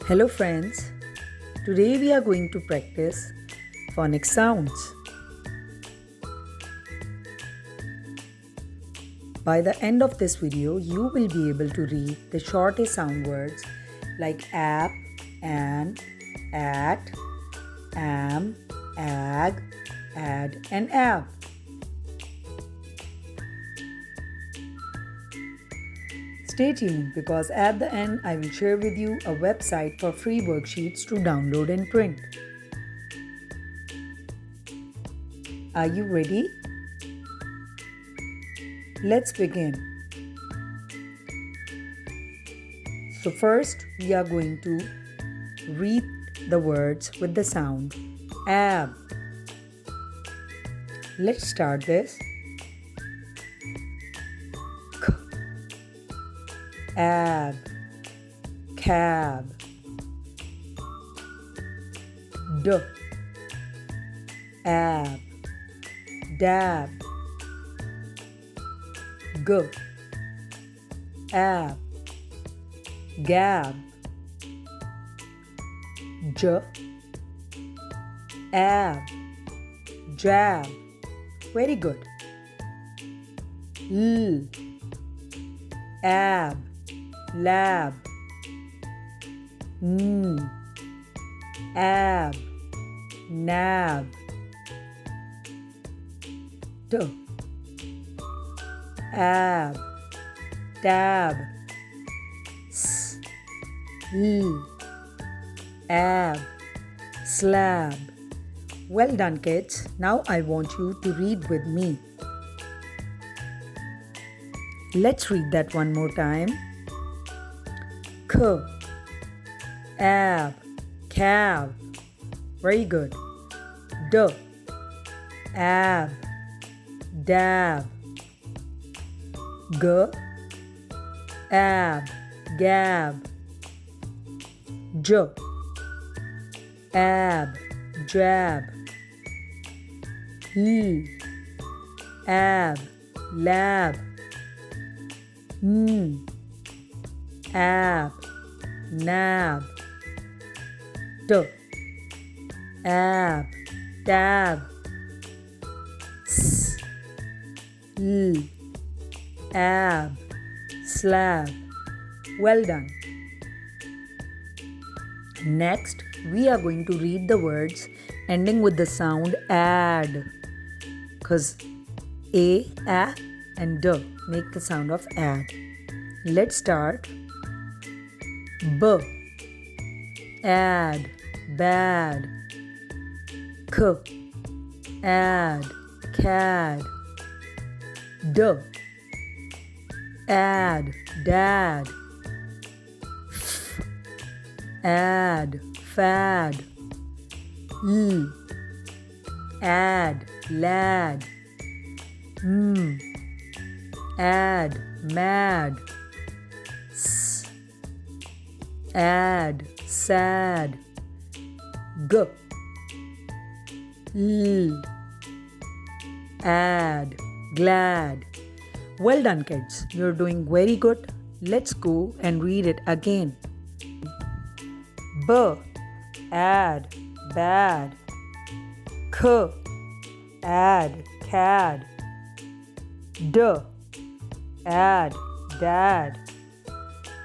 Hello friends, today we are going to practice phonics sounds. By the end of this video, you will be able to read the shortest sound words like app, an, at, am, ag, ad and ab. Stay tuned because at the end I will share with you a website for free worksheets to download and print. Are you ready? Let's begin. So first we are going to read the words with the sound ab. Let's start this. Ab, cab, d, ab, dab, g, ab, gab, j, ab, jab. Very good. L, ab, lab, ab, nab, d, ab, dab, s, l, ab, slab. Well done, kids. Now I want you to read with me. Let's read that one more time. K, ab, cab. Very good. D, ab, dab. G, ab, gab. J, ab, jab. L, ab, lab. Ab, nab, d, ab, dab, s, l, ab, slab. Well done. Next, we are going to read the words ending with the sound ad, because a, and d make the sound of ad. Let's start. B, ad, bad. K, ad, cad. D, ad, dad. F, ad, fad. L, ad, lad. M, ad, mad. S, ad, sad. G, l, ad, glad. Well done, kids. You're doing very good. Let's go and read it again. B, ad, bad. K, ad, cad. D, ad, dad.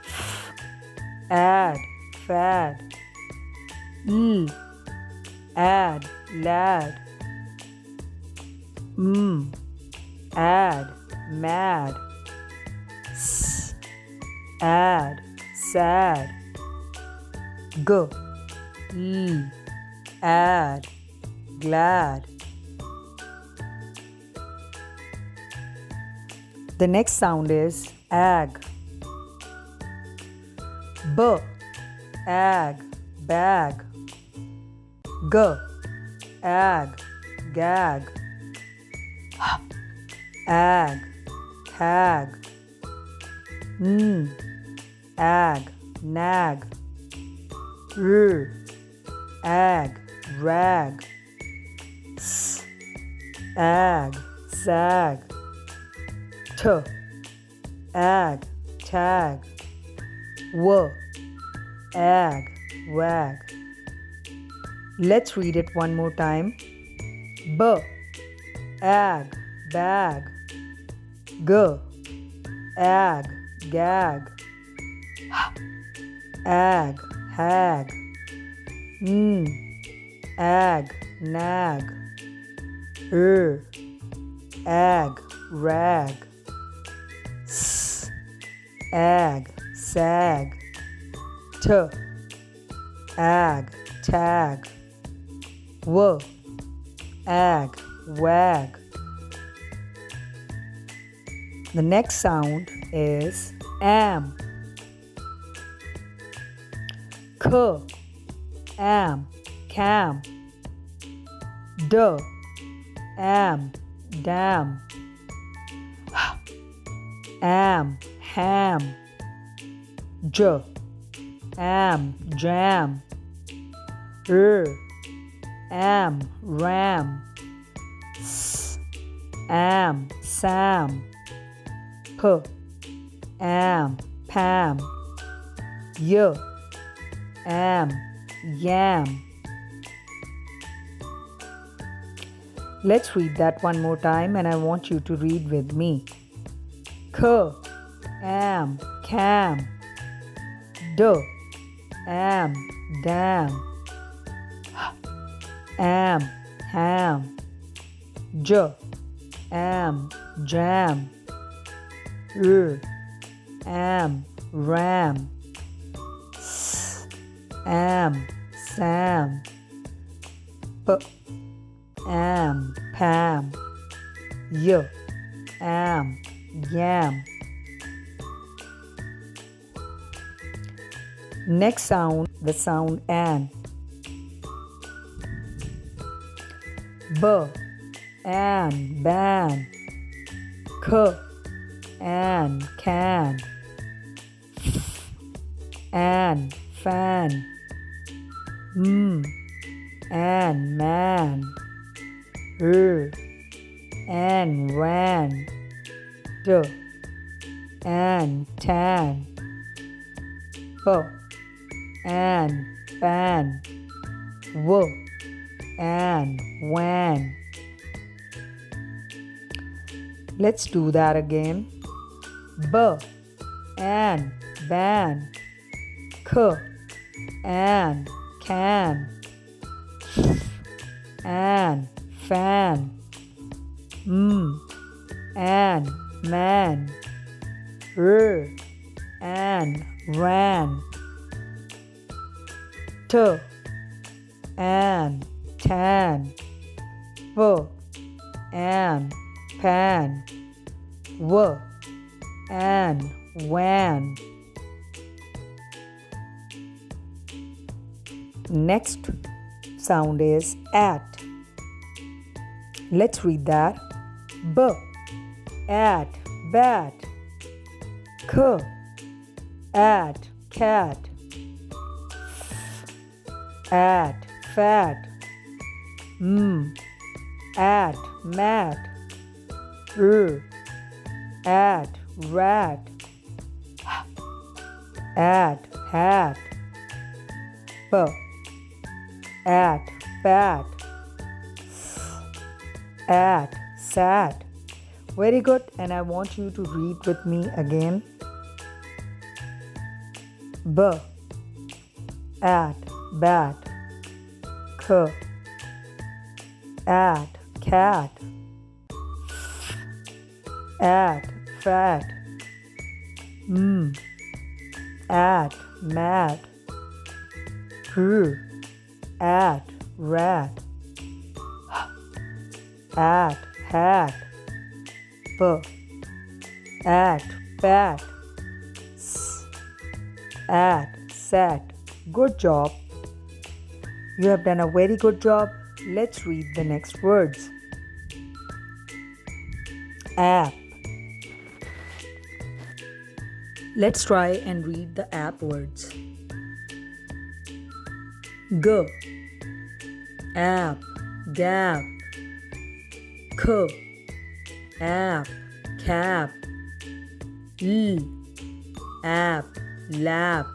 F, ad, fad. L, ad, lad. M, ad, mad. S, ad, sad. G, l, ad, glad. The next sound is ag. B, ag, bag. G, ag, gag. H, ag, hag. N, ag, nag. R, ag, rag. S, ag, sag. T, ag, tag. W, ag, wag. Let's read it one more time. B, ag, bag. G, ag, gag. Ag, hag. Ag, nag. Ag, rag. Ag, sag. Ag, tag. Ag, wag. The next sound is am. Am, cam. Am, dam. Am, ham. Am, jam. Am, ram. Am, sam. Am, pam. Am, yam. Let's read that one more time and I want you to read with me. Am, cam. Am, dam. Am, ham. Am, jam. Am, ram. Am, sam. Am, pam. Am, yam. Next sound, the sound an. An, ban. An, can. An, fan. An, man. An, ran. An, tan. An, ban. An, wan. Let's do that again. An, ban. An, can. An, fan. An, man. An, ran. An, tan. An, pan. An, wan. Next sound is at. Let's read that. At, bat. At, cat. At, fat. At, mat. At, rat. At, hat. At, bat. At, sat. Very good, and I want you to read with me again. At, bat. At, cat. At, fat. At, mat. At, rat. At, hat. At, bat. At, sat. Good job. You have done a very good job. Let's read the next words. App. Let's try and read the app words. G, app, gap. K, app, cap. L, app, lap.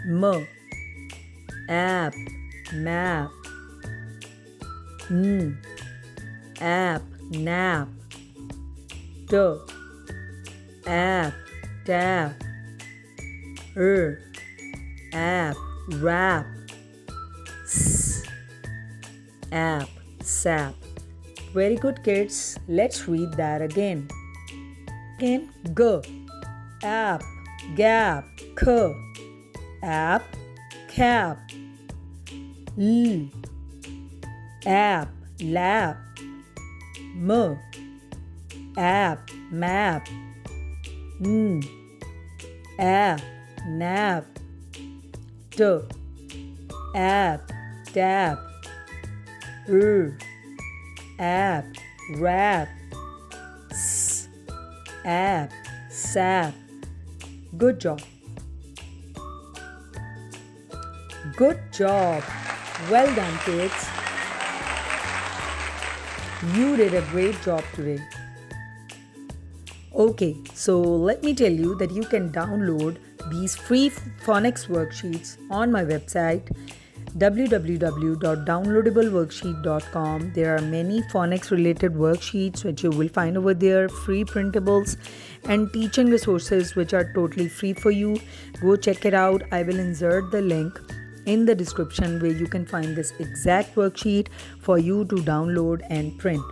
M, app, map. App, nap. T, app, tap. App, wrap. S, app, sap. Very good, kids. Let's read that again. Again, G, app, gap. K, app, cap. L, app, lap. M, app, map. N, app, nap. T, app, tap. App, wrap. S, app, sap. Good job. Good job. Well done, kids. You did a great job today. Okay, so let me tell you that you can download these free phonics worksheets on my website www.downloadableworksheet.com. There are many phonics related worksheets which you will find over there, free printables and teaching resources which are totally free for you. Go check it out. I will insert the link in the description where you can find this exact worksheet for you to download and print.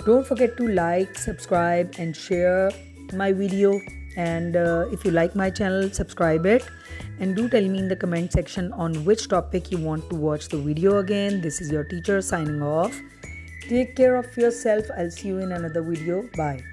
Don't forget to like, subscribe and share my video, and if you like my channel, subscribe it, and do tell me in the comment section on which topic you want to watch the video again. This is your teacher signing off. Take care of yourself. I'll see you in another video. Bye.